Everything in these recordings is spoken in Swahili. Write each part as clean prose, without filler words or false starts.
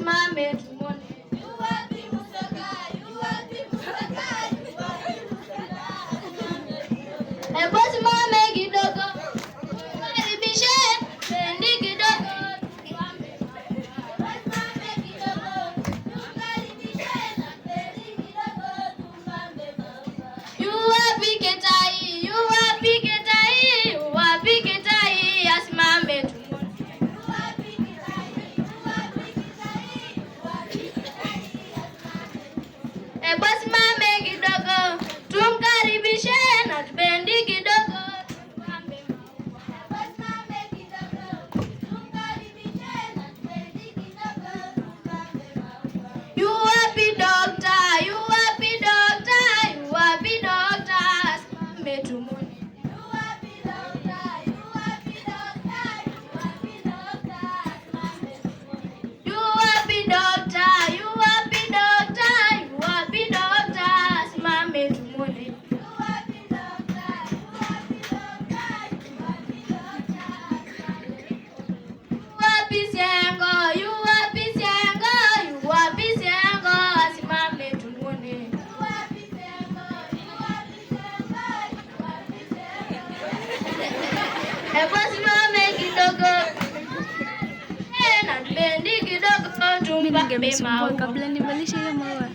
wasimame tumone. Hebu simame kidogo, karibishe bendi kidogo. Basi mame kidogo tumkaribishe na bendi kidogo. Basi mame kidogo tumkaribishe na bendi kidogo. You happy doctor, you happy doctor, you happy doctor. Mame tumone. You happy doctor, you happy doctor, you happy doctor. Mame tumone. You happy doctor, you happy doctor. Ningemsumbua kabla nivalishe hiyo maua.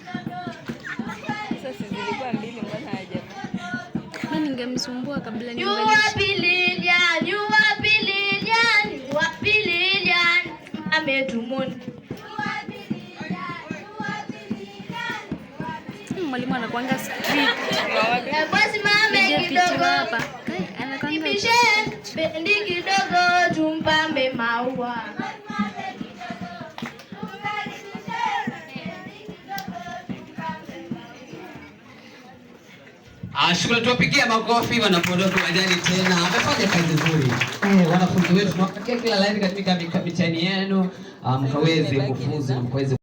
Sasa zilikuwa mbili, mbona haja? Mimi ningemsumbua kabla nivalishe. You happy Lilian, you happy Lilian, you happy Lilian. Mame tumone. Mwalimu anakuanga strict. Basi mame kidogo hapa. Anakuanga bendi kidogo tumpambe maua. Shukrani, tuwapigia makofi wanapoondoka uwanjani tena. Amefanya kazi nzuri. Wanafunzi wetu tunawapatia kila la heri katika mitihani yenu, mkaweze kufuzu na mkaweze